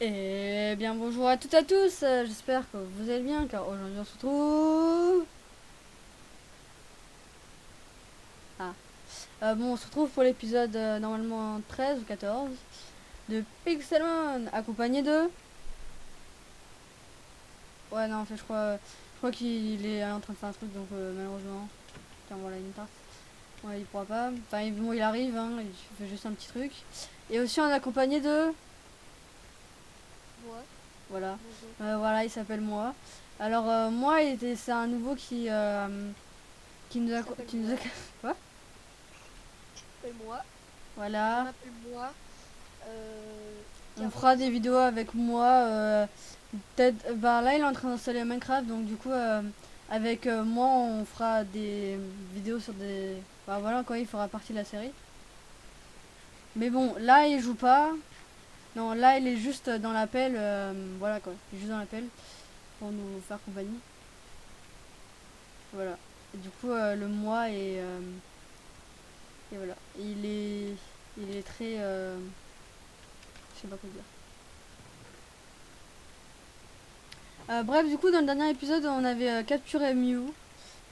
Eh bien bonjour à toutes et à tous, j'espère que vous allez bien car aujourd'hui on se retrouve... bon on se retrouve pour l'épisode normalement 13 ou 14 de Pixelmon accompagné de... Ouais non en fait je crois qu'il est en train de faire un truc donc malheureusement... Tiens voilà une tarte. Ouais il pourra pas, enfin bon il arrive hein, il fait juste un petit truc. Et aussi on est accompagné de... Moi. Voilà. Bonjour. Voilà, il s'appelle moi. Alors moi, c'est un nouveau qui nous a... S'appelle Qui nous a... moi. Quoi? Et moi. Je Voilà. m'appelle moi. On 40. fera des vidéos avec moi. Peut-être... Bah là, il est en train d'installer Minecraft. Donc du coup, avec moi, on fera des vidéos sur des... Bah voilà, quoi, il fera partie de la série. Mais bon, là, il joue pas. Non, là, il est juste dans l'appel. Voilà, quoi. Il est juste dans l'appel pour nous faire compagnie. Voilà. Et du coup, le mois est... et voilà. Il est très... je sais pas quoi dire. Bref, du coup, dans le dernier épisode, on avait capturé Mew.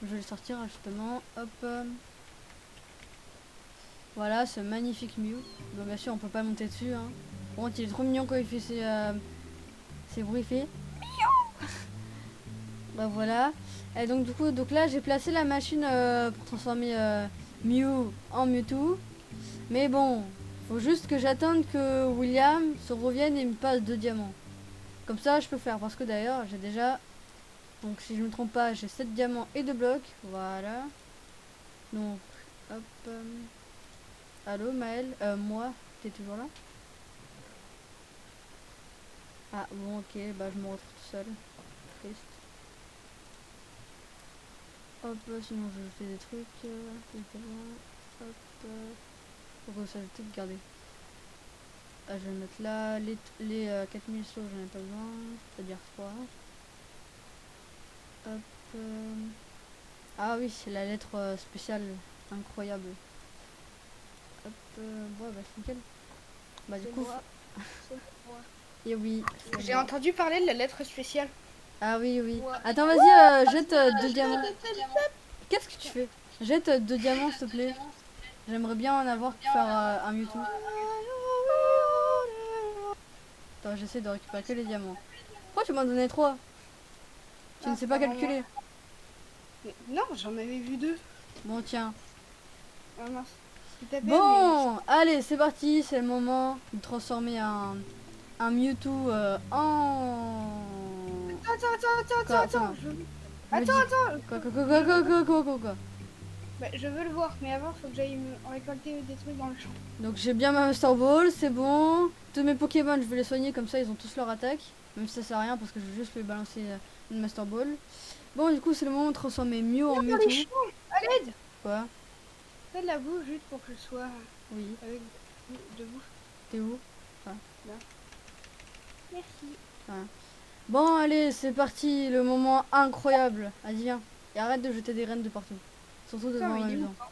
Je vais le sortir, justement. Hop. Voilà, ce magnifique Mew. Bon, bien sûr, on peut pas monter dessus. Hein. Bon, il est trop mignon quand il fait ses bruits faits. Bah voilà. Et donc, du coup, là, j'ai placé la machine pour transformer Mew en Mewtwo. Mais bon, faut juste que j'attende que William se revienne et me passe 2 diamants. Comme ça, je peux faire. Parce que d'ailleurs, j'ai déjà... Donc, si je me trompe pas, j'ai 7 diamants et 2 blocs. Voilà. Donc, hop. Allô, Maël. Moi, t'es toujours là? Ah, bon, ok. Bah, je me retrouve tout seul. Triste. Hop, sinon, je fais des trucs. Hop. Pourquoi ça, je vais peut-être garder. Ah, je vais le mettre là. Les 4000 sauts, j'en ai pas besoin. C'est-à-dire 3. Hop. Ah oui, c'est la lettre spéciale. Incroyable. Hop. Bon, bah, c'est nickel. Bah, du C'est coup. moi. C'est moi. Et oui. J'ai entendu parler de la lettre spéciale. Ah oui, oui. Ouais. Attends, vas-y, jette 2 diamants. Qu'est-ce que tu fais? Jette 2 diamants, s'il te plaît. J'aimerais bien en avoir pour faire un Mewtwo. Attends, j'essaie de récupérer que les diamants. Pourquoi tu m'en donnais 3? Tu ne sais pas calculer. Mais non, j'en avais vu 2. Bon, tiens. Ah mince. C'est ta peine, Bon, allez, c'est parti. C'est le moment de transformer un Mewtwo en... mais- Attends. Quoi. Bah, je veux le voir, mais avant, faut que j'aille me récolter des trucs dans le champ. Donc j'ai bien ma Master Ball, c'est bon. Tous mes Pokémon, je vais les soigner comme ça, ils ont tous leur attaque. Même si ça sert à rien parce que je vais juste lui balancer une Master Ball. Bon, du coup, c'est le moment de transformer Mew en Dans les Mewtwo. champs, à l'aide. Quoi? Fais de la bouffe juste pour que je sois Oui. avec de bouffe. T'es où? Merci. Bon, allez, c'est parti. Le moment incroyable. Vas-y, viens. Et arrête de jeter des rennes de partout. Surtout devant Putain, ma mais il est où maison. le pain?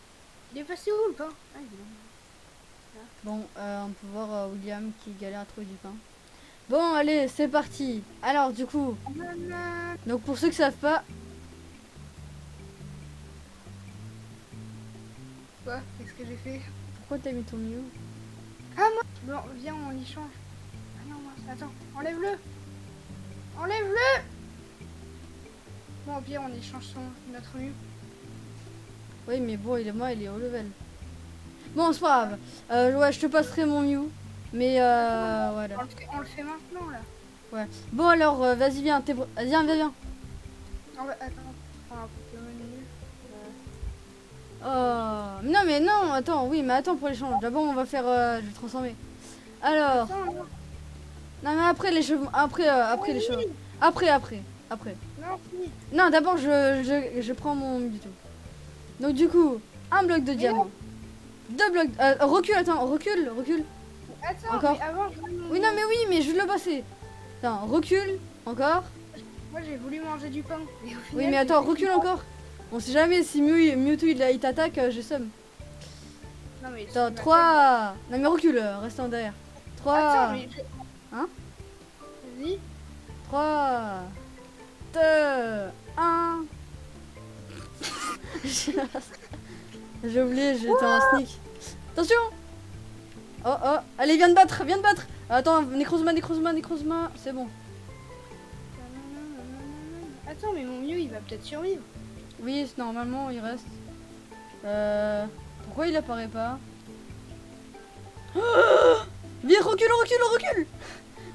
Il est passé où le pain? Ah, il est là. Bon, on peut voir William qui galère à trouver du pain. Bon, allez, c'est parti. Alors, du coup, donc pour ceux qui savent pas, Quoi? Qu'est-ce que j'ai fait? pourquoi t'as mis ton Mew? Ah mince. Bon, viens, on y change. Ah non, mince, attends. Enlève-le. Enlève-le. Bon, au pire, on échange notre mieux. Oui, mais bon, il est haut level. Bon, c'est pas grave. Ouais, je te passerai mon Mew. Mais voilà. On le fait maintenant, là. Ouais. Bon, alors, vas-y, viens. Viens. Attends. Prends un Pokémon nul. Oh. Non, mais non, attends. Oui, mais attends pour l'échange. D'abord, on va faire... je vais transformer. Alors... Attends, non. Non, mais après les cheveux... Après les cheveux. Après. Non, fini. Non, d'abord, je prends mon Mewtwo. Donc, du coup, un bloc de diamant. 2 blocs... recule. Attends, Encore. mais avant, je voulais... Oui, non, mais oui, mais je vais le passer. Attends, recule. Encore. Moi, j'ai voulu manger du pain. Et au final, Oui, mais attends, recule encore. On sait jamais si Mewtwo il t'attaque, j'ai seum. Non, mais Attends, c'est ma 3. Non, mais recule, reste en derrière. 3. Attends, mais Hein? Vas-y. 3, 2, 1. J'ai oublié, j'étais en sneak. Attention! Oh oh, allez, viens de battre, viens de battre! Attends, Necrozma, c'est bon. Attends, mais mon mieux, il va peut-être survivre. Oui, normalement, il reste. Pourquoi il apparaît pas? Viens, recule!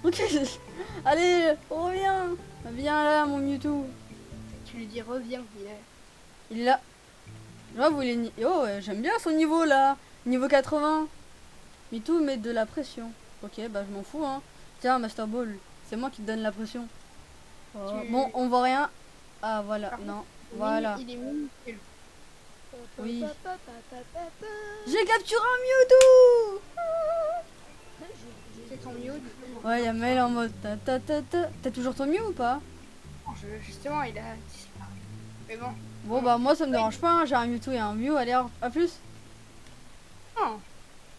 Recule! Allez, reviens! Viens là, mon Mewtwo. Tu lui dis reviens, Il est là. Là, vous les... Oh, ouais, j'aime bien son niveau là. Niveau 80. Mewtwo met de la pression. Ok, bah je m'en fous, hein. Tiens, Master Ball. C'est moi qui te donne la pression. Oh, bon, on voit rien. Ah, voilà, non. Voilà. Il est minuscule. Oui. J'ai capturé un Mewtwo! C'est ton mieux, du coup. Ouais, il y a Maël en mode T'as toujours ton Mew ou pas? Justement, il a disparu. Mais bon. Bon, bah moi ça me dérange pas, hein. J'ai un Mewtwo et un Mew. Allez, à plus. Non.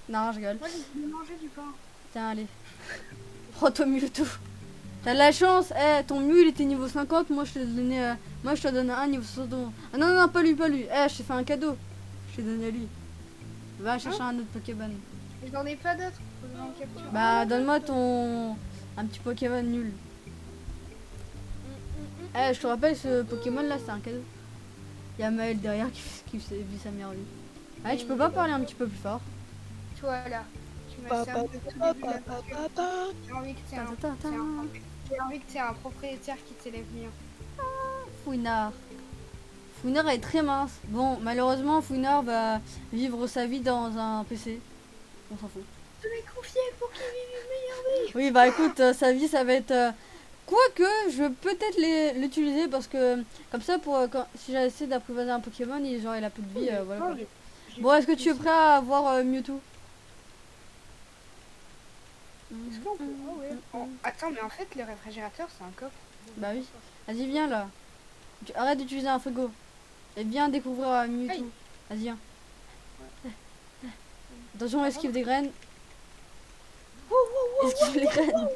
Non, je rigole. Moi, j'ai mangé du pain. Tiens, allez. Prends ton Mewtwo. T'as de la chance, ton Mew il était niveau 50, moi je te donnais, moi je te donne un niveau 60. Ah non, non, pas lui. Je t'ai fait un cadeau. Je t'ai donné à lui. Va chercher un autre Pokéball. Mais j'en ai pas d'autres. Faut que j'en capture. Bah, donne-moi un petit Pokémon nul. Je te rappelle, ce Pokémon là, c'est un cadeau. Il y a Maël derrière qui vit sa meilleure vie. Ah, tu peux pas parler un petit peu plus fort? Toi là, tu m'as servi de tout début de l'aventure. J'ai envie que tu aies un propriétaire qui t'élève mieux. Fouinard. Fouinard est très mince. Bon, malheureusement, Fouinard va vivre sa vie dans un PC. On s'en fout. Je l'ai confié pour qu'il vive une meilleure vie. Oui, bah écoute, sa vie, ça va être... Quoique, je vais peut-être l'utiliser parce que, comme ça, si j'essaie d'apprivoiser un Pokémon, il a plus de vie. Voilà, quoi. Bon, est-ce que tu es prêt à avoir Mewtwo? Est-ce qu'on peut... Oh, ouais. Oh, attends, mais en fait, le réfrigérateur, c'est un coffre. Bah oui. Vas-y, viens là. Arrête d'utiliser un frigo. Et viens découvrir Mewtwo. Hey. Vas-y, viens. Attention, esquive des graines. Esquive les graines.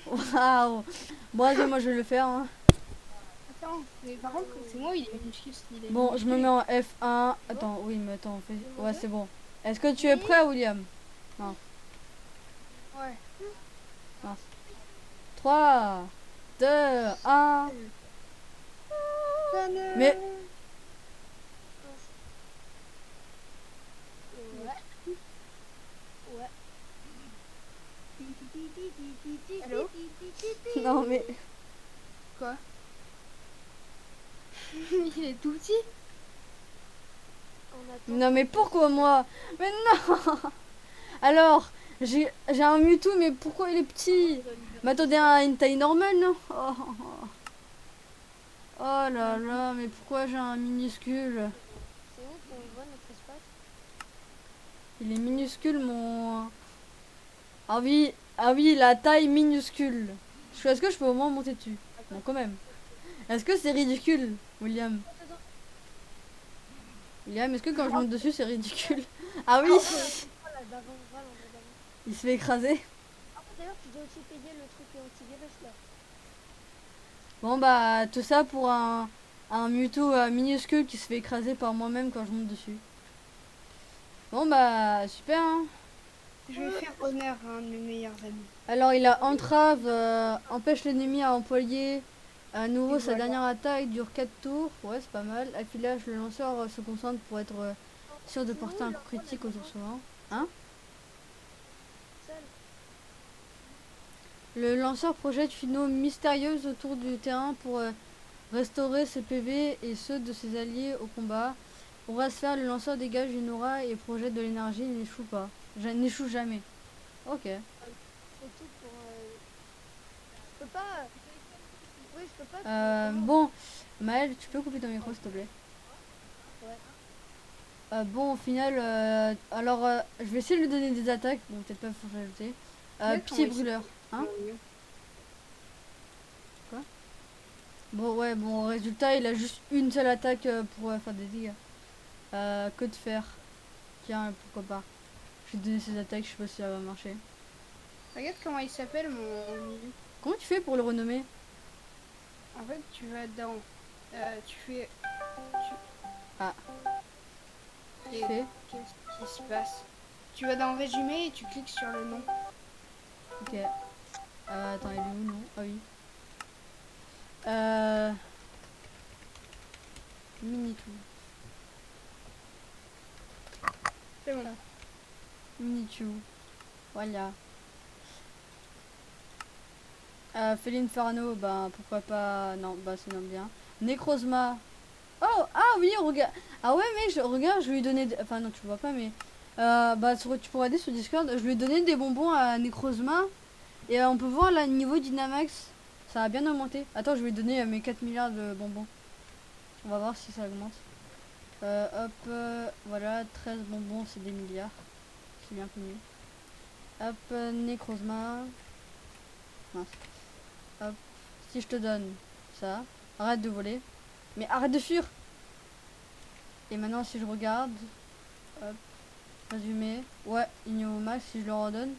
Waouh. Bon, vas-y, moi je vais le faire. Hein. Attends, mais par contre, c'est moi, il est minuscule. Bon, je me mets en F1. Attends, oui, mais attends, on fait... Ouais, c'est bon. Est-ce que tu es prêt, William? Non. Ouais. Non. 3, 2, 1. Mais... Allô? Non, mais... Quoi? Il est tout petit. Non, mais pourquoi moi? Mais non. Alors, j'ai un Mewtwo, mais pourquoi il est petit? M'attendez à une taille normale, non? Oh là là, mais pourquoi j'ai un minuscule? C'est où qu'on voit notre espace? Il est minuscule, mon... Ah oui, la taille minuscule. Est-ce que je peux au moins monter dessus? Bon, quand même. Est-ce que c'est ridicule, William? William, est-ce que quand je monte dessus, c'est ridicule? Ah oui. Il se fait écraser. D'ailleurs, tu dois aussi payer le truc antivirus là. Bon bah, tout ça pour un Mewtwo minuscule qui se fait écraser par moi-même quand je monte dessus. Bon bah, super, hein. Je vais faire honneur à un de mes meilleurs amis. Alors il a entrave, empêche l'ennemi à employer à nouveau Et sa voilà. dernière attaque, dure 4 tours. Ouais, c'est pas mal. Affilage, le lanceur se concentre pour être sûr de porter un coup critique au tour suivant. Hein? Le lanceur projette une eau mystérieuse autour du terrain pour restaurer ses PV et ceux de ses alliés au combat. Pour se faire, le lanceur dégage une aura et projette de l'énergie et n'échoue pas. N'échoue jamais. Ok. C'est tout pour. Je peux pas. Oui, je peux pas. Bon, Maël, tu peux couper ton micro s'il te plaît? Ouais. Bon, au final, alors je vais essayer de lui donner des attaques. Bon, peut-être pas, faut rajouter. Pied brûleur. Hein? Quoi? Bon, ouais, bon, résultat, il a juste une seule attaque pour faire des dégâts. Que de faire. Tiens, pourquoi pas. Je vais te donner ses attaques, je sais pas si ça va marcher. Regarde comment il s'appelle mon Miu. Comment tu fais pour le renommer? En fait, tu vas dans... tu fais... Ah. Et Tu fais qu'est-ce qui se passe? Tu vas dans résumé et tu cliques sur le nom. Ok. Attends, il est où, non? Ah oui. Minitou. C'est bon. Minitou. Voilà. Felinferno, bah pourquoi pas. Non, bah c'est non bien. Necrozma. Oh, ah oui, regarde. Ah ouais, mec, regarde, je lui ai donné. Enfin, non, tu le vois pas, mais. Bah, tu pourras aller sur Discord. Je lui ai donné des bonbons à Necrozma. Et on peut voir là, niveau Dynamax. Ça a bien augmenté. Attends, je vais donner mes 4 milliards de bonbons. On va voir si ça augmente. Voilà, 13 bonbons, c'est des milliards. C'est bien connu. Hop, Necrozma. Mince. Hop. Si je te donne ça, arrête de voler. Mais arrête de fuir. Et maintenant, si je regarde. Hop. Résumé. Ouais, niveau max, si je le redonne.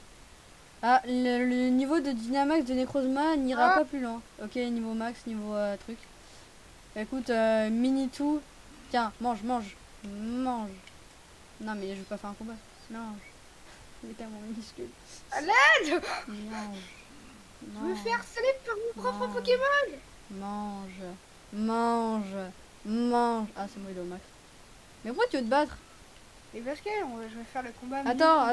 Ah, le niveau de Dynamax de Necrozma n'ira pas plus loin. Ok, niveau max, niveau truc. Bah, écoute, Minitou. Tiens, mange, mange. Mange. Non, mais je vais pas faire un combat. Mange. Il est tellement minuscule. À l'aide! Mange. Je veux faire saler par mon propre Pokémon! Mange. Mange. Mange. Ah, c'est moi, il est au max. Mais pourquoi tu veux te battre? Et parce que je vais faire le combat. Attends,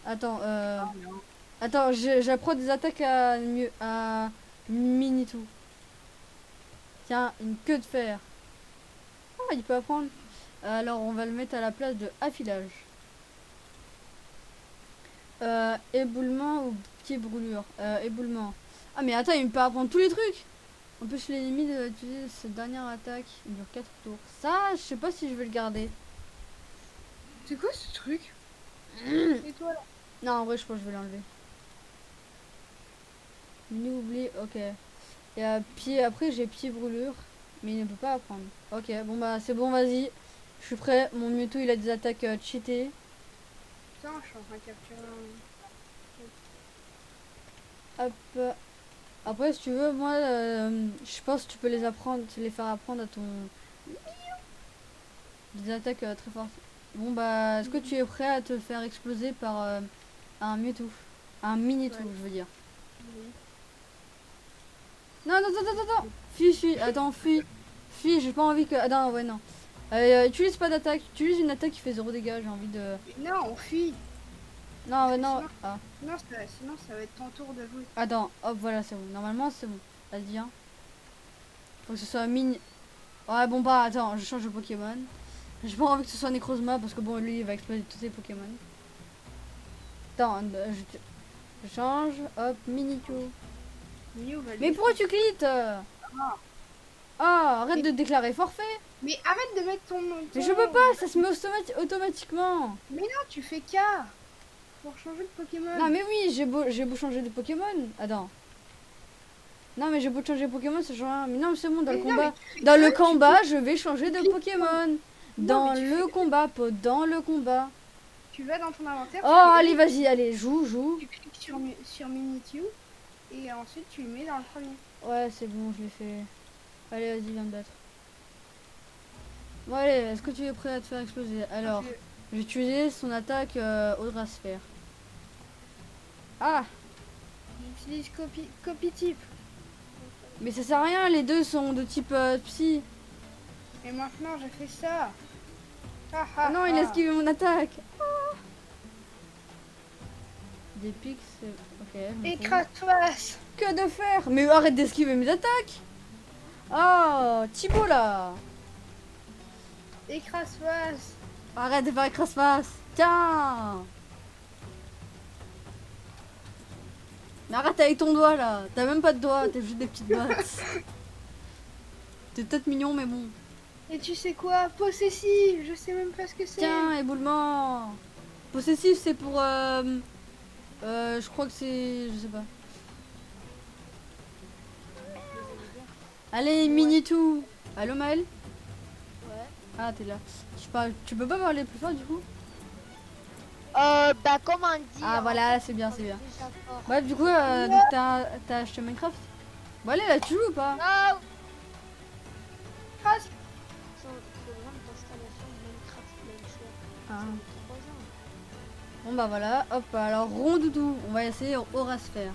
attends, j'apprends des attaques à Minitou. Tiens, une queue de fer. Ah, il peut apprendre. Alors, on va le mettre à la place de affilage. Éboulement ou petit brûlure. Éboulement. Ah, mais attends, il peut apprendre tous les trucs. Empêche l'ennemi d'utiliser cette dernière attaque. Il dure 4 tours. Ça, je sais pas si je vais le garder. C'est quoi ce truc? Et toi là? Non, en vrai, je pense que je vais l'enlever. Oublie, ok. Et pied, après, j'ai pied brûlure. Mais il ne peut pas apprendre. Ok, bon bah, c'est bon, vas-y. Je suis prêt. Mon Mewtwo, il a des attaques cheatées. Putain, je suis en train de capturer un... Hop. Après, si tu veux, moi, je pense que tu peux les apprendre, les faire apprendre à ton... Des attaques très fortes. Bon bah, est-ce que tu es prêt à te faire exploser par un Mewtwo? Un Minitou, Ouais. je veux dire. Oui. Non, non, attends. Fuis. Attends, fuis. Fuis, j'ai pas envie que... Ah non, ouais, non. Utilise pas d'attaque. Utilise une attaque qui fait 0 dégâts, j'ai envie de... Mais non, on fuit. Non, ouais, non. Sinon- Ah. Sinon, ça va être ton tour de jouer. Attends, hop, voilà, c'est bon. Normalement, c'est bon. Vas-y, hein. Faut que ce soit un mini... Ouais, bon, bah, attends, je change de Pokémon. J'ai pas envie que ce soit Necrozma parce que bon, lui, il va exploser tous ses Pokémon. Attends, je change. Hop, Minitou. Mew va le Mais pourquoi tu cliques? Ah, arrête de déclarer forfait. Mais arrête de mettre ton... Mais je peux pas, ça se met automatiquement. Mais non, tu fais K pour changer de Pokémon. Non, mais oui, j'ai beau changer de Pokémon. Attends. Non, mais j'ai beau changer de Pokémon, ça change rien. Mais non, c'est bon, dans le Mais non, combat. mais tu fais Dans le K, combat, je vais changer de cliques Pokémon. Dans mais tu le combat, pas dans le combat. Tu vas dans ton inventaire. Oh, allez, vas-y, allez, joue. Tu cliques sur Minitou et ensuite tu le mets dans le premier. Ouais, c'est bon, je l'ai fait. Allez, vas-y, viens me battre. Bon, allez, est-ce que tu es prêt à te faire exploser? Alors, Parce que- je vais utiliser son attaque Audrasphère. Ah, J'utilise copy type. mais ça sert à rien, les deux sont de type psy. Et maintenant je fais ça. Ah non, il a esquivé mon attaque. Ah. Des pics, c'est... Ok. je me fous. Écrase-face. Que de faire? Mais arrête d'esquiver mes attaques. Oh, Thibaut là. Écrase-face. Arrête de faire écrase-face. Tiens. Mais arrête avec ton doigt là. T'as même pas de doigt, t'es juste des petites bottes. T'es peut-être mignon, mais bon. Et tu sais quoi? Possessif. Je sais même pas ce que c'est. Tiens, éboulement. Possessif, c'est pour... je crois que c'est... Je sais pas. Allez, Minitou. Allô, Maël? Ouais. Ah, t'es là. Tu peux pas parler plus fort du coup? Bah comment dire. Ah, voilà, c'est bien, c'est bien. Déjà fort. Ouais, du coup, donc t'as acheté Minecraft? Bon, allez, là, tu joues ou pas? Ah, Presque. programme d'installation de Minecraft Launcher. Ah. Ça met 3 ans. Bon, bah voilà. Hop, alors, rondoudou. On va essayer aura sphère.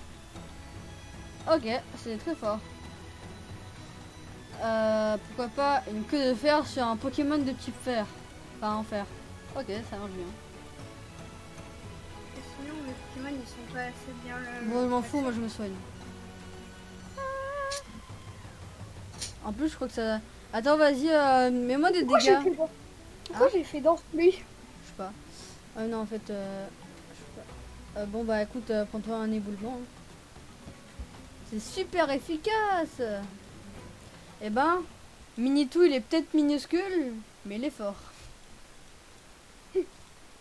Ok, c'est très fort. Pourquoi pas une queue de fer sur un Pokémon de type fer. Enfin, en fer. Ok, ça marche bien. Et sinon, les Pokémon, ils sont pas assez bien. Bon, je m'en fous, moi je me soigne. En plus, je crois que ça. Attends, vas-y, mets-moi des Pourquoi j'ai dégâts. fait dans... Pourquoi j'ai fait dans lui? Je sais pas. Ah non, en fait, je sais pas. Bon, bah écoute, prends-toi un éboulement. Hein. C'est super efficace. Eh ben, Minitou, il est peut-être minuscule, mais il est fort.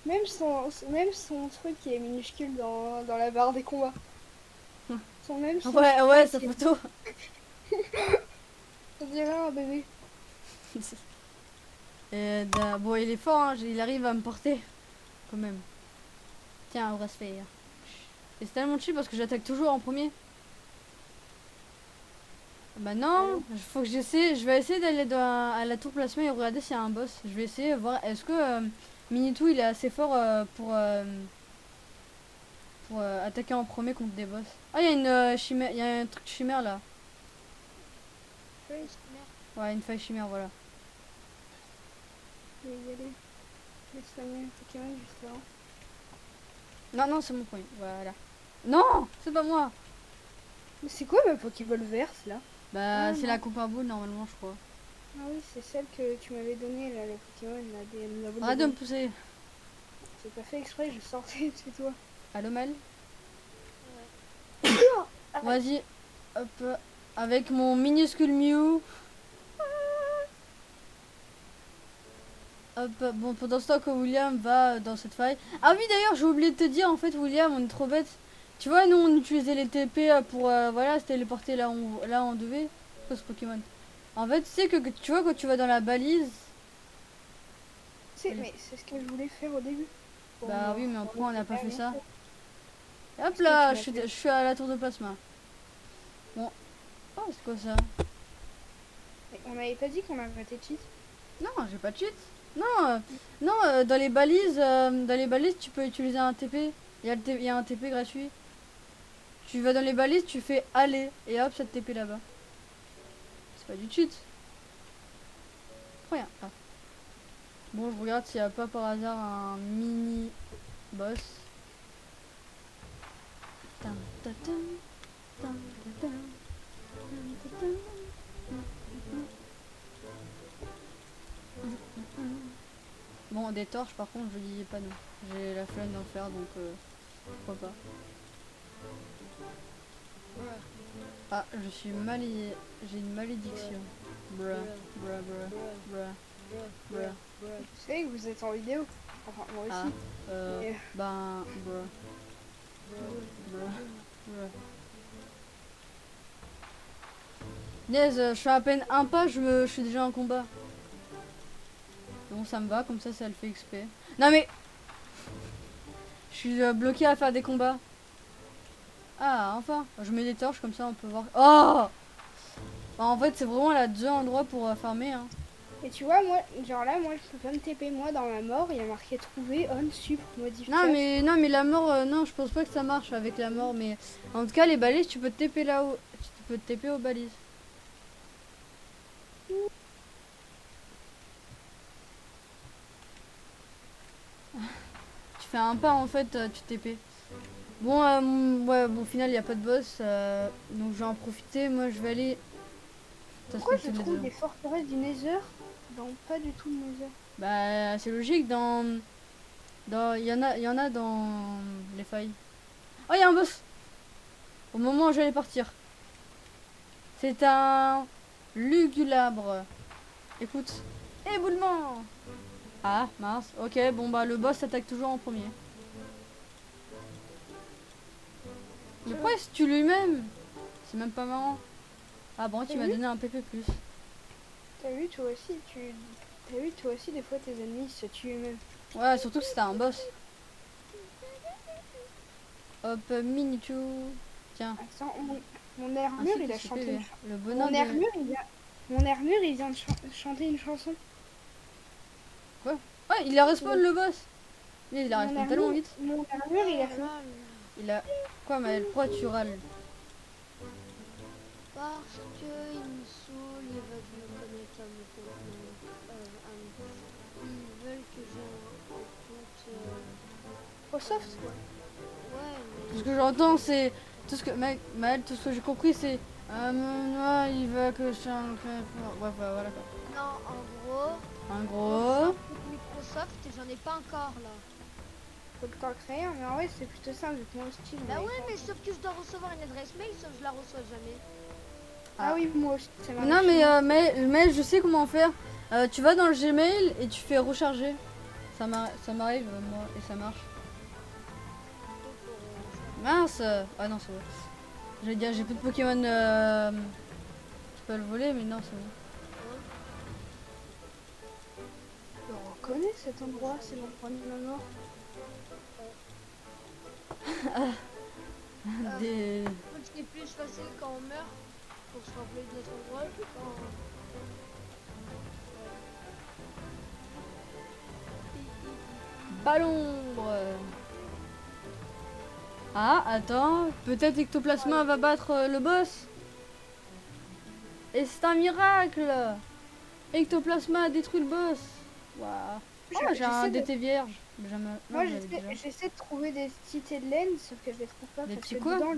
Même son truc qui est minuscule dans la barre des combats. Son Ouais, ouais, sa qui est- photo. On dirait un bébé. Bon, il est fort, hein, il arrive à me porter. Quand même. Tiens, on va se faire. Et c'est tellement chill parce que j'attaque toujours en premier. Bah non, faut que j'essaie. Je vais essayer d'aller à la tour plasma et regarder s'il y a un boss. Je vais essayer de voir. Est-ce que Minitou il est assez fort pour attaquer en premier contre des boss. Ah, il y a une chimère, il y a un truc chimère là. Ouais, c'est merde. Ouais, une faille chimère, voilà. Je vais y aller. Je vais soigner un Pokémon juste avant. Non, non, c'est mon point. Voilà. Non, c'est pas moi. Mais c'est quoi ma Pokéball verte là? Bah, Ah, c'est non. la coupe à boule normalement, je crois. Ah oui, c'est celle que tu m'avais donnée là, le Pokémon là, la boule Arrête de de me boule. pousser. J'ai pas fait exprès, je sortais de chez toi. Allô, Mel? Ah, Vas-y. Hop. Avec mon minuscule Mew. Hop, bon, pendant ce temps que William va dans cette faille. Ah oui, d'ailleurs, j'ai oublié de te dire, en fait, William, on est trop bête. Tu vois, nous, on utilisait les TP pour, voilà, se téléporter là où on devait. Quoi, ce Pokémon? En fait, tu sais que tu vois, quand tu vas dans la balise. mais c'est ce que je voulais faire au début. Pour Bah me- oui, mais pourquoi on n'a pas fait ça? Et hop Parce que là, tu m'as je suis à la tour de plasma. Bon. Oh, c'est quoi ça? Mais on n'avait pas dit qu'on avait été cheat. Non, j'ai pas de cheat. Non, non, dans les balises, tu peux utiliser un TP. Il y a un TP gratuit. Tu vas dans les balises, tu fais aller et hop, ça te TP là-bas. C'est pas du cheat. Rien. Ah. Bon, je regarde s'il n'y a pas par hasard un mini boss. Tan, ta, tan, tan, ta, tan, tan, ta, tan. Bon, des torches par contre, je dis pas non. J'ai la flemme d'en faire donc pourquoi pas. Ah, je suis maléfié. J'ai une malédiction. Bruh, bruh, bruh, bruh, bruh. Vous savez que vous êtes en vidéo. Enfin, moi Ah, aussi. Et- ben, bruh. Bruh, bruh. Yes, je fais à peine un pas, je suis déjà en combat. Bon, ça me va, comme ça le fait XP. Non mais je suis bloqué à faire des combats. Ah, enfin, je mets des torches comme ça on peut voir. Oh bah, en fait, c'est vraiment la deux endroits pour farmer. Hein. Et tu vois, moi, genre là, moi, je peux pas me TP. Moi, dans ma mort, il y a marqué trouver on sup modifie. Non, mais la mort, non, je pense pas que ça marche avec la mort. Mais en tout cas, les balises, tu peux te TP là-haut. Tu peux te TP aux balises. Tu fais un pas en fait, tu TP. Bon, ouais, bon, au final, il n'y a pas de boss. Donc, je vais en profiter. Moi, je vais aller. Ça se Pourquoi fait je tous les trouve deux. des forteresses du Nether dans pas du tout le Nether? Bah, c'est logique il y en a dans les failles. Oh, il y a un boss. Au moment où j'allais partir. C'est un lugulabre. Écoute. Éboulement. Ah, mince. Ok, bon bah le boss attaque toujours en premier. Mais pourquoi est-ce que tu lui-même? C'est même pas marrant. Ah bon, tu m'as donné un PP+. T'as vu, toi aussi, T'as vu, toi aussi, des fois, tes ennemis ils se tuent eux-mêmes. Ouais, surtout que c'était un boss. Hop, Minitou. Tiens, Attends, mon armure, ainsi il que a ce chanté PV. une chanson. Le Mon bonhomme de... armure, il vient de chanter une chanson. Ouais, il a respawn le boss. Mais il a respawn tellement vite. Mon armure, il a fait. Il a... Quoi, Maël? Pourquoi tu râles? Parce que il me saoule, ils veulent me connecter à mon compte. Ils veulent que j'ai un compte. Microsoft. Ouais, Tout ce mais. que j'entends, c'est... Tout ce que... Maël, tout ce que j'ai compris, c'est... moi, il veut que je sois un... Ouais, voilà quoi. Non, en gros. En J'ai gros... un compte Microsoft et j'en ai pas encore là. Faut que t'en crées un, mais en vrai, c'est plutôt simple vu que moi aussi. j'en Bah ai ouais, pas. mais sauf que je dois recevoir une adresse mail, sauf que je la reçois jamais. Ah oui, moi aussi, ça m'arrive. Non, mais je sais comment faire. Tu vas dans le Gmail et tu fais recharger. Ça m'arrive, moi, et ça marche. Mince. Ah non, c'est bon. J'allais dire, j'ai plus de Pokémon. Tu peux le voler, mais non, c'est bon. Je reconnais cet endroit, c'est l'endroit de ma mort. Des... Ce qui est plus facile quand on meurt pour se rappeler de notre endroit que quand. Ballon. Ah, attends. Peut-être Ectoplasma va battre le boss. Et c'est un miracle. Ectoplasma a détruit le boss. Waouh. Oh, j'ai un DT vierge. Moi, j'essaie de trouver des cités de laine, sauf que je les trouve pas. Des parce petits que quoi dedans,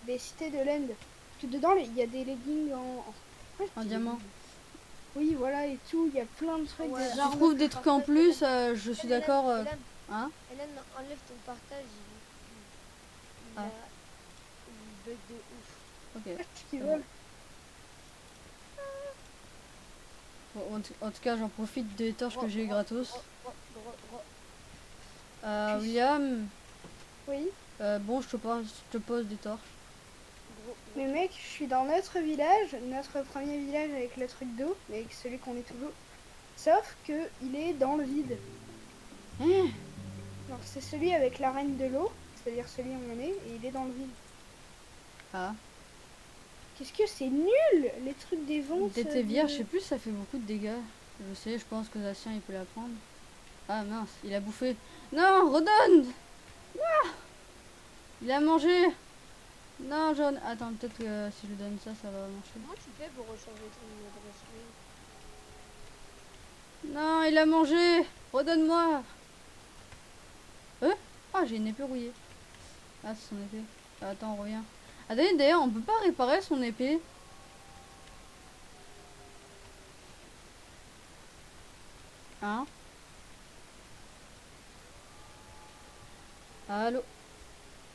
des cités de laine. Parce que dedans, il y a des leggings En diamant. Oui, voilà, et tout. Il y a plein de trucs. Ouais. Si Des tu armes. trouves des trucs en plus, je suis d'accord. Hein? Hélène, enlève ton partage. Ah. Il bug de ouf. Ok. Qui C'est volent. Bon, en tout cas, j'en profite des torches que j'ai eu gratos. William, Oui. bon, je te pose des torches. Mais mec, je suis dans notre village, notre premier village avec le truc d'eau, avec celui qu'on est toujours. Sauf que il est dans le vide. Hein? Alors c'est celui avec la reine de l'eau, c'est-à-dire celui où on est, et il est dans le vide. Ah. Qu'est-ce que c'est nul, les trucs des ventes. DT vierge, je sais plus si ça fait beaucoup de dégâts. Je sais, je pense que Zacian il peut la prendre. Ah mince, il a bouffé. Non, redonne! Ah, il a mangé! Non, jaune. Attends, peut-être que si je lui donne ça, ça va marcher. Comment tu fais pour recharger ton adresse mail? Non, il a mangé! Redonne-moi! Ah, j'ai une épée rouillée. Ah, c'est son épée. Attends, on revient. Attendez, d'ailleurs, on peut pas réparer son épée. Hein? Allô?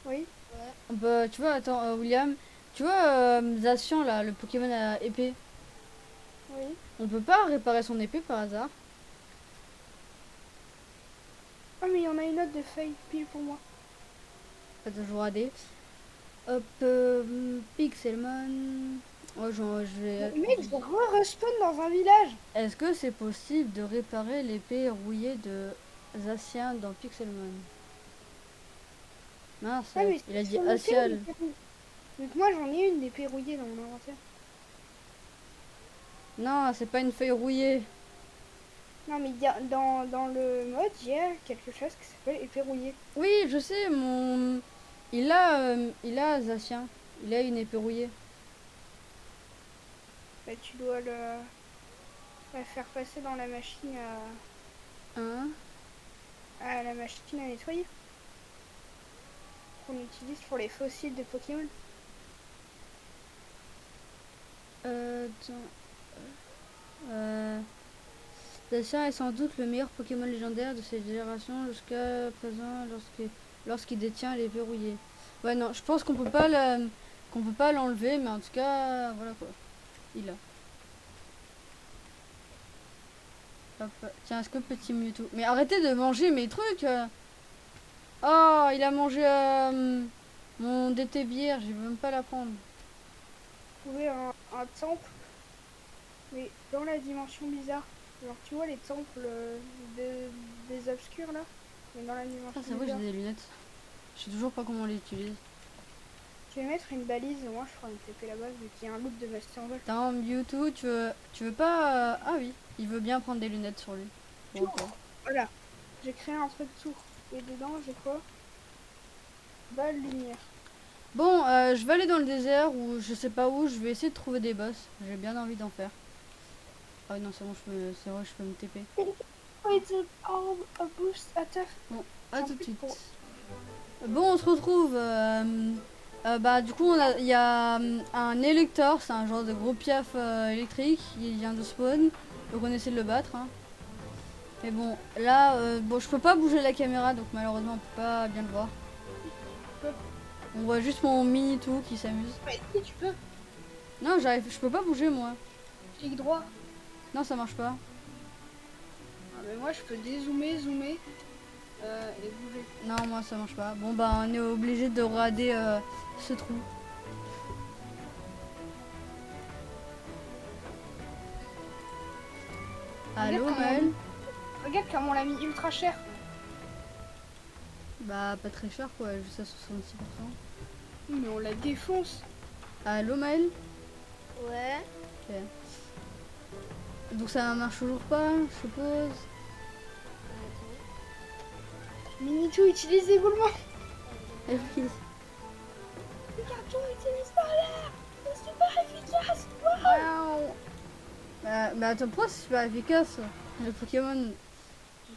Oui. Ouais. On peut, tu vois, attends, William. Tu vois, Zacian, là, le Pokémon à épée. Oui. On peut pas réparer son épée par hasard? Ah mais il y en a une autre de feuille, pile pour moi. Attends, je vais regarder. Hop, Pixelmon. Oh, je vais... Mec, je respawn dans un village. Est-ce que c'est possible de réparer l'épée rouillée de Zacian dans Pixelmon? Mince, Ah, mais il a c'est dit sur le Asial. thème, donc moi j'en ai une d'épée rouillée dans mon inventaire. Non, c'est pas une feuille rouillée. Non mais il y a, dans le mode, il y a quelque chose qui s'appelle épée rouillée. Oui, je sais, mon... il a Zacian. Il a une épée rouillée. Bah, tu dois la faire passer dans la machine Hein? à la machine à nettoyer. Qu'on utilise pour les fossiles de Pokémon. Attends. Zacian est sans doute le meilleur Pokémon légendaire de cette génération jusqu'à présent lorsqu'il détient les verrouillés. Ouais, non, je pense qu'on peut pas l'enlever, mais en tout cas, voilà quoi. Il a. Hop. Tiens, est-ce que petit Mewtwo... Mais arrêtez de manger mes trucs. Oh, il a mangé mon DT vierge, je veux même pas la prendre. Trouver un temple, mais dans la dimension bizarre. Genre, tu vois les temples des obscurs là? Mais dans la dimension. Ah, c'est vrai, j'ai des lunettes. Je sais toujours pas comment on les utilise. Je vais mettre une balise, au moins je ferai une TP là-bas vu qu'il y a un loop de Master Ball. Attends, Mewtwo, tu veux pas... Ah oui, il veut bien prendre des lunettes sur lui. Bon, ok. Voilà, j'ai créé un truc tour. Et dedans, j'ai quoi? Balle lumière. Bon, je vais aller dans le désert ou je sais pas où, je vais essayer de trouver des boss. J'ai bien envie d'en faire. Ah non, c'est bon, c'est vrai, je peux me TP. It's a boost attack. Bon, à En tout de plus, suite. pour- Bon, on se retrouve. Bah, du coup, il y a un élector, c'est un genre de gros piaf électrique. Il vient de spawn, donc on essaie de le battre. Hein. Mais bon, là, bon, je peux pas bouger la caméra, donc malheureusement, on peut pas bien le voir. On voit juste mon mini tout qui s'amuse. Mais si tu peux, Non, je peux pas bouger moi. clic droit. Non, ça marche pas. Ah, mais moi je peux dézoomer, zoomer et bouger. Non, moi ça marche pas. Bon, bah, on est obligé de rader ce trou. Allô, comment Mel? Regarde comme on l'a mis ultra cher. Bah, pas très cher quoi, juste à 66%. Mais on la défonce. Allô, Maël? Ouais. Donc ça marche toujours pas, je suppose. Minitou utilise éboulement. Eh oui. Regarde, tout utilise par l'air. C'est super efficace. Waouh. Bah attends, pourquoi c'est super efficace le Pokémon?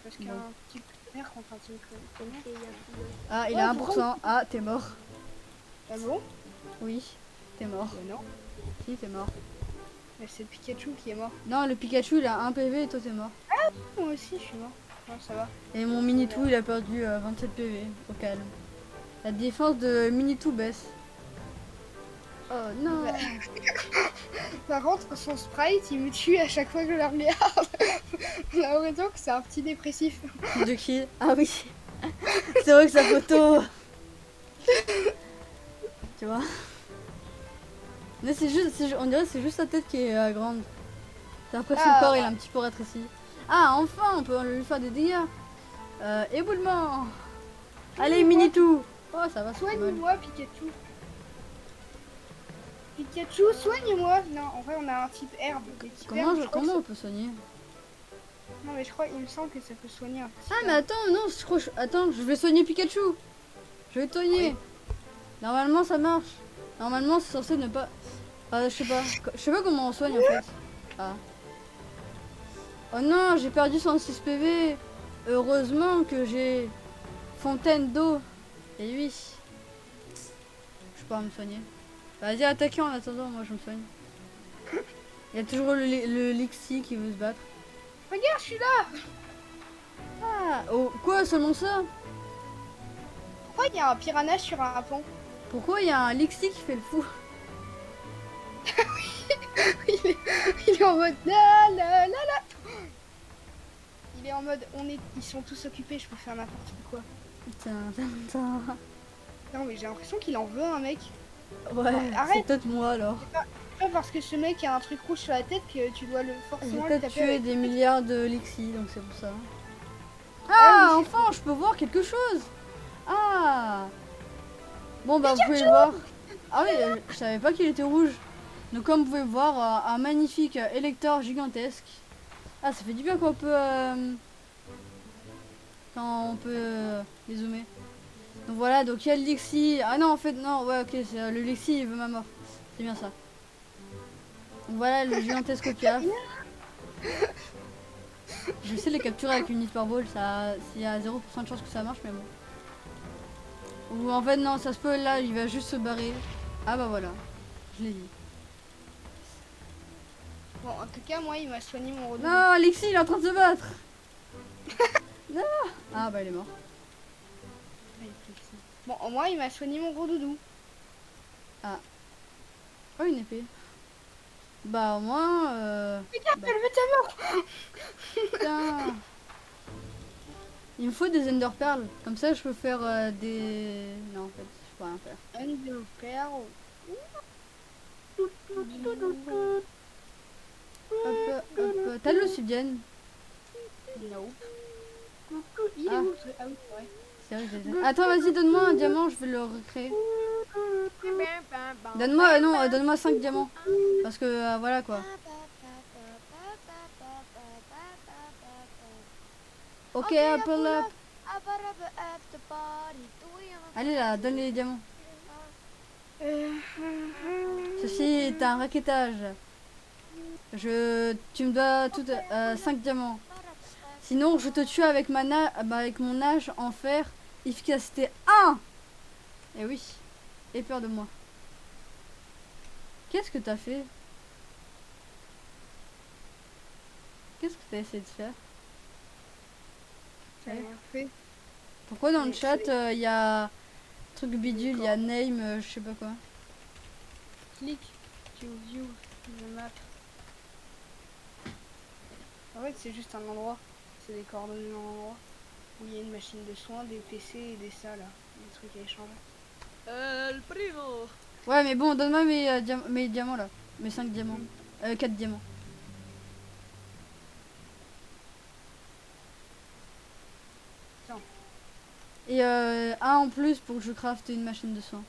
Parce qu'un petit air contre un truc comme Ok, il y a plus de... Ah, il Ouais, a pourquoi 1%. Ah, t'es mort. Ah bon? Oui, t'es mort. Bah non. Si, t'es mort. Mais c'est Pikachu qui est mort. Non, le Pikachu il a 1 PV et toi t'es mort. Moi aussi je suis mort. Non, ça va. Et mon Minitou il a perdu 27 PV, au calme. La défense de Minitou baisse. Oh non. Par contre, son sprite, il me tue à chaque fois que je le regarde. On a l'impression que c'est un petit dépressif. De qui? Ah oui. C'est vrai que sa photo. Tu vois? Mais on dirait que c'est juste sa tête qui est grande. Après son Ah. corps il est un petit peu rétréci. Ah enfin on peut lui faire des dégâts. Éboulement. Allez Minitou. Oh ça va, c'est pas mal. Soigne-moi, Pikachu. Pikachu, soigne-moi. Non, en vrai, on a un type herbe. Les types Comment, herbes, je crois comment que on peut soigner? non, mais je crois, il me semble que ça peut soigner un type Ah mais herbe. attends, non, je crois attends, je vais soigner Pikachu. Je vais te soigner. Oui. Normalement ça marche. Normalement c'est censé ne pas... je sais pas. Je sais pas comment on soigne en fait. Ah. Oh non, j'ai perdu 106 PV. Heureusement que j'ai fontaine d'eau. Et oui. Je peux pas me soigner. Vas-y, attaquez en attendant, moi je me soigne. Il y a toujours le Lixi qui veut se battre. Regarde, je suis là. Ah, oh, quoi, seulement ça? Pourquoi il y a un piranha sur un pont? Pourquoi il y a un Lixi qui fait le fou? Il est en mode la la la la. Il est en mode ils sont tous occupés, je peux faire n'importe quoi. Putain, putain. Non, mais j'ai l'impression qu'il en veut un mec. Ouais, Arrête. c'est peut-être moi alors. Pas parce que ce mec a un truc rouge sur la tête que tu dois le J'ai forcément le peut-être taper tué avec. des milliards de Lixi, donc c'est pour ça. Ah, Ah, oui, enfin, je peux voir quelque chose. Ah. Bon, bah, vous pouvez le voir. Ah oui, je savais pas qu'il était rouge. Donc, comme vous pouvez voir, un magnifique électeur gigantesque. Ah, ça fait du bien quand on peut les zoomer. Donc voilà, donc il y a le Lixi. Ah non, en fait, non, ouais, ok, c'est le Lixi, il veut ma mort. C'est bien ça. Donc voilà, le gigantesque piaf. Je sais les capturer avec une hyperball, ça, il y a 0% de chance que ça marche, mais bon. Ou en fait, non, ça se peut, là, il va juste se barrer. Ah bah voilà, je l'ai dit. Bon, en tout cas, moi, il m'a soigné mon redouble. Non, Alexis, il est en train de se battre. Non. Ah bah il est mort. Bon, au moins, il m'a soigné mon gros doudou. Oh, une épée. Bah au moins... Regarde, bah. elle veut ta mort. Putain. Il me faut des Ender Pearls. Comme ça, je peux faire des... Non, en fait, je peux rien faire. Ender Pearl. Hop, hop. T'as de l'obsidienne. Nope. Coucou, il est Ah. où le truc? Ah oui, c'est vrai. C'est vrai que j'ai ça. Attends, vas-y, donne-moi un diamant, je vais le recréer. Donne-moi, non, donne-moi 5 diamants. Parce que, voilà quoi. Ok, Apple Up. Allez là, donne les diamants. Ceci est un raquettage. Tu me dois tout 5 diamants. Sinon, je te tue avec, avec mon âge en fer. Efficacité 1. Eh oui. Aie peur de moi. Qu'est-ce que t'as fait? Qu'est-ce que t'as essayé de faire? J'ai rien fait. Pourquoi dans le Mais chat, c'est- il y a truc bidule, il y a name, je sais pas quoi. Click to view the map. En fait, c'est juste un endroit. C'est des coordonnées d'un endroit où il y a une machine de soins, des PC et des ça là. Des trucs à échanger. El primo. Ouais, mais bon, donne-moi mes diamants là. Mes 5 diamants. 4 diamants. Tiens. Et un en plus pour que je crafte une machine de soins.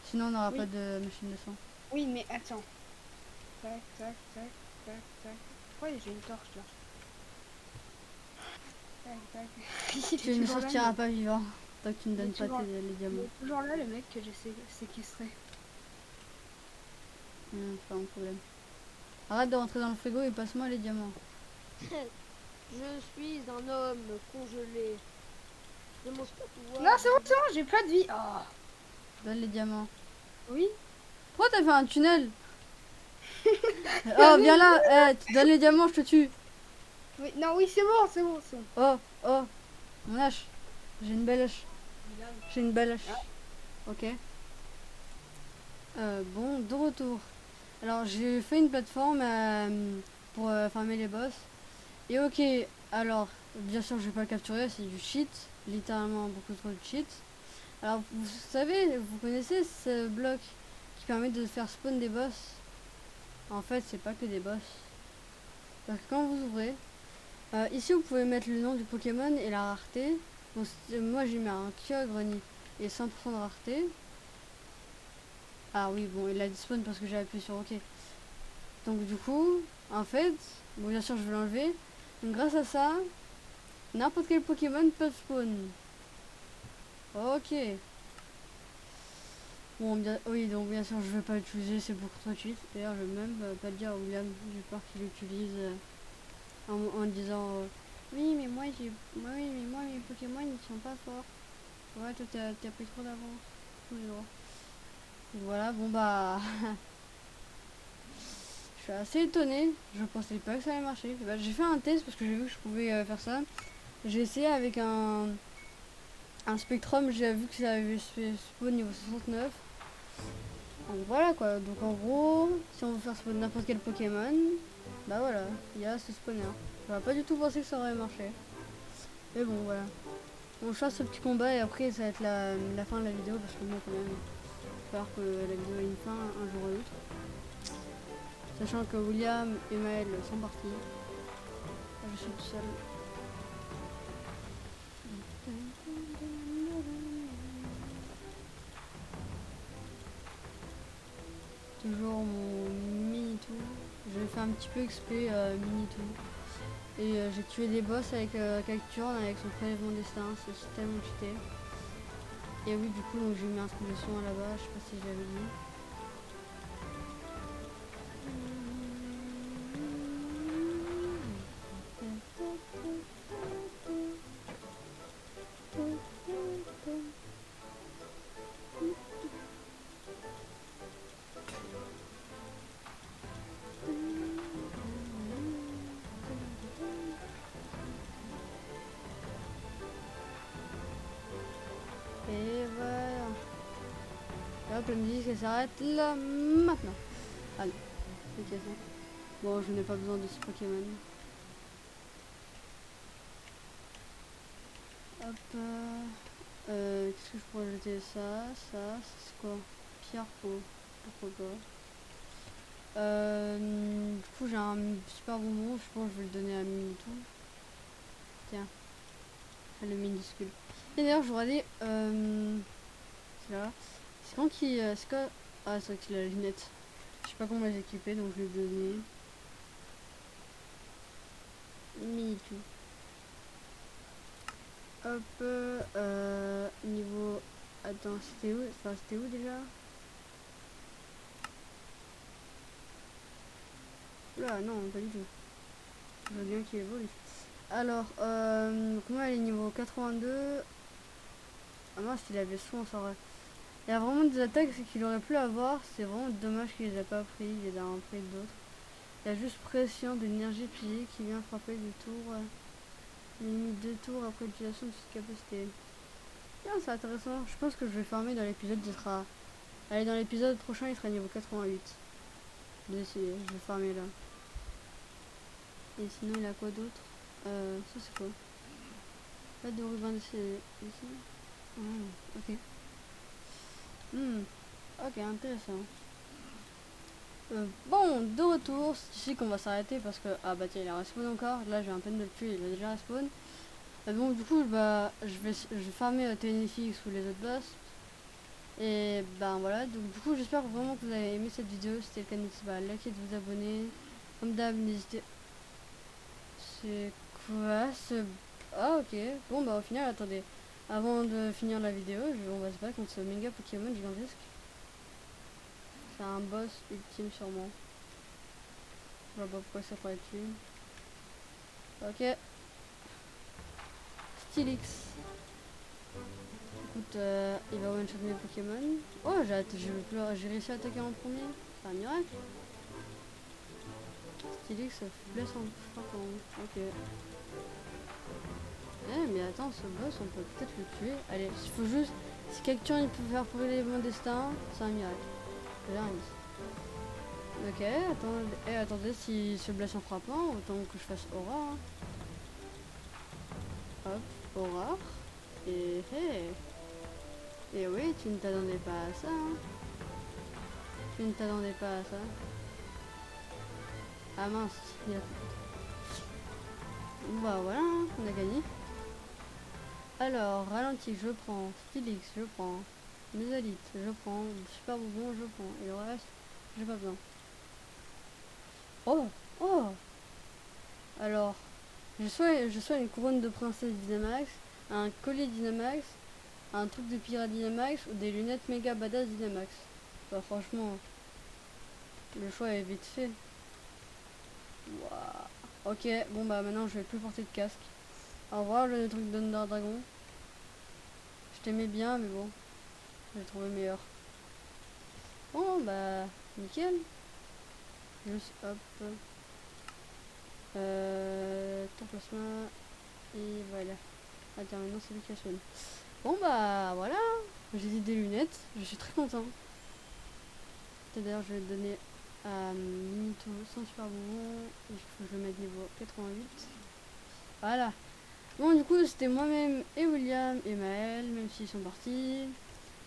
Sinon, on n'aura Oui. pas de machine de soins. Oui, mais attends. Tac, tac, tac, tac, tac. Pourquoi j'ai une torche là? Tac, tac. Il est Tu ne toujours là, sortiras pas vivant tant que tu ne Il est donnes pas toujours- les il diamants. est toujours là le mec que j'ai séquestré. Pas un problème. Arrête de rentrer dans le frigo et passe-moi les diamants. Je suis un homme congelé. Je mange pas tout. Non, c'est bon, j'ai plein de vie. Oh. Donne les diamants. Oui. Pourquoi t'as fait un tunnel? Oh, viens là. Tu donnes les diamants, je te tue. Oui, non, oui, c'est bon, c'est bon, c'est bon. Oh, oh. Mon hache. J'ai une belle hache. J'ai une belle hache. Ok. Bon, de retour. Alors, j'ai fait une plateforme pour farmer les boss. Et ok, alors, bien sûr, je vais pas le capturer, c'est du cheat. Littéralement, beaucoup trop de cheat. Alors, vous savez, vous connaissez ce bloc qui permet de faire spawn des boss? En fait, c'est pas que des boss. Parce que quand vous ouvrez, ici, vous pouvez mettre le nom du Pokémon et la rareté. Donc, moi, j'ai mis un Kyogre et 100% de rareté. Ah oui, bon, il a dit spawn parce que j'ai appuyé sur OK. Donc du coup, en fait, bon bien sûr je vais l'enlever. Donc grâce à ça, n'importe quel Pokémon peut spawn. Ok. Bon, oui, donc bien sûr je vais pas l'utiliser, c'est beaucoup trop cheat. D'ailleurs, je vais même pas le dire à William, j'ai peur qu'il l'utilise en disant oui, mais moi mes Pokémon ils sont pas forts. Ouais, toi t'as pris trop d'avance. Tous les droits. Et voilà, bon bah. Je suis assez étonnée, je pensais pas que ça allait marcher. Bah, j'ai fait un test parce que j'ai vu que je pouvais faire ça. J'ai essayé avec un Spectrum, j'ai vu que ça avait spawn niveau 69. Donc voilà quoi, donc en gros, si on veut faire spawn n'importe quel Pokémon, bah voilà, il y a ce spawner. J'aurais pas du tout pensé que ça aurait marché. Mais bon voilà. On fasse ce petit combat et après ça va être la fin de la vidéo parce que moi quand même, il va falloir que la vidéo ait une fin un jour ou l'autre. Sachant que William et Maël sont partis. Je suis tout seul. Toujours mon mini tour. J'ai fait un petit peu XP mini tour. Et j'ai tué des boss avec Cacturne avec son prélèvement destin. C'est tellement cheaté. Et oui, du coup, donc j'ai mis un truc de son là-bas. Je sais pas si je l'avais dit. Et voilà. Hop, la musique elle s'arrête là maintenant. Allez, ok ça. Bon, je n'ai pas besoin de ce Pokémon. Hop. Qu'est-ce que je pourrais jeter? Ça, c'est quoi? Pierre peau. Pourquoi pas. Du coup, j'ai un super bonbon. Je pense que je vais le donner à Mimitou. Tiens. Le minuscule. Et d'ailleurs, je vous dit, c'est là. C'est quand qui, c'est quoi? Ah, c'est vrai que c'est la lunette. Je sais pas comment les équiper, donc je vais le donner. Me too. Hop, niveau... Attends, c'était où? Enfin, c'était où déjà? Là, non, pas du tout. Je veux bien qu'il évolue. Alors, comment elle est niveau 82? Ah mince, il avait soin, ça aurait. Il y a vraiment des attaques qu'il aurait pu avoir. C'est vraiment dommage qu'il les a pas pris. Il les a pris d'autres. Il y a juste pression d'énergie physique qui vient frapper du tour. Limite 2 tours après l'utilisation de cette capacité. Bien, c'est intéressant. Je pense que je vais farmer dans l'épisode. Il sera. Allez, dans l'épisode prochain, il sera niveau 88. Je vais essayer. Je vais farmer là. Et sinon, il a quoi d'autre? Ça c'est quoi? Pas de ruban ici. Ok. Ok, intéressant. Bon, de retour, c'est ici qu'on va s'arrêter parce que... Ah bah tiens, il a respawn encore. Là, j'ai un peine de le tuer, il a déjà respawn. Bon, du coup, bah, je vais farmer TNFX ou les autres boss. Et ben voilà, donc du coup, j'espère vraiment que vous avez aimé cette vidéo. Si c'était le cas, n'hésitez pas à liker, de vous abonner. Comme d'hab, n'hésitez... C'est quoi ce... Ah ok, bon bah au final, attendez. Avant de finir la vidéo, on va se battre contre ce méga Pokémon gigantesque. C'est un boss ultime sûrement. Je vois pas pourquoi ça pourrait être tué. Ok. Stylix. Écoute, il va one-shot mes Pokémon. Oh, j'ai réussi à attaquer en premier. C'est un miracle. Stylix, ça fait blesse en frappant. Ok. Eh, mais attends, ce boss, on peut peut-être le tuer. Allez, il faut juste... Si quelqu'un il peut faire brûler mon destin, c'est un miracle. C'est rien. Ok, attendez, attendez, s'il se blesse en frappant, autant que je fasse aura. Hein. Hop, aura. Et oui, tu ne t'attendais pas à ça. Hein. Tu ne t'attendais pas à ça. Ah mince, il a... Bah voilà, hein, on a gagné. Alors, ralenti, je prends. Stylix, je prends. Mésolite, je prends. Super bonbon, je prends. Et le reste, j'ai pas besoin. Oh, oh. Alors, je sois une couronne de princesse Dynamax, un collier Dynamax, un truc de pirate Dynamax ou des lunettes méga badass Dynamax. Bah franchement, le choix est vite fait. Wow. Ok, bon bah maintenant je vais plus porter de casque. Au revoir le truc d'Under Dragon. Je t'aimais bien mais bon, j'ai trouvé meilleur. Bon bah, nickel. Juste hop. Ton plasma. Et voilà. Attends, maintenant c'est lui qui a spawn. Bon bah voilà. J'ai dit des lunettes. Je suis très content. D'ailleurs je vais le donner à Minito sans super bonbon. Il faut que je le mette niveau 88. Voilà. Bon du coup c'était moi-même et William et Maël, même s'ils sont partis.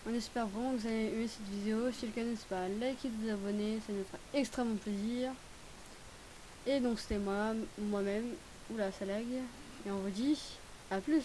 On espère vraiment que vous avez aimé cette vidéo. Si le cas n'hésitez pas à liker et de vous abonner, ça nous fera extrêmement plaisir. Et donc c'était moi-même. Oula ça lag. Et on vous dit à plus.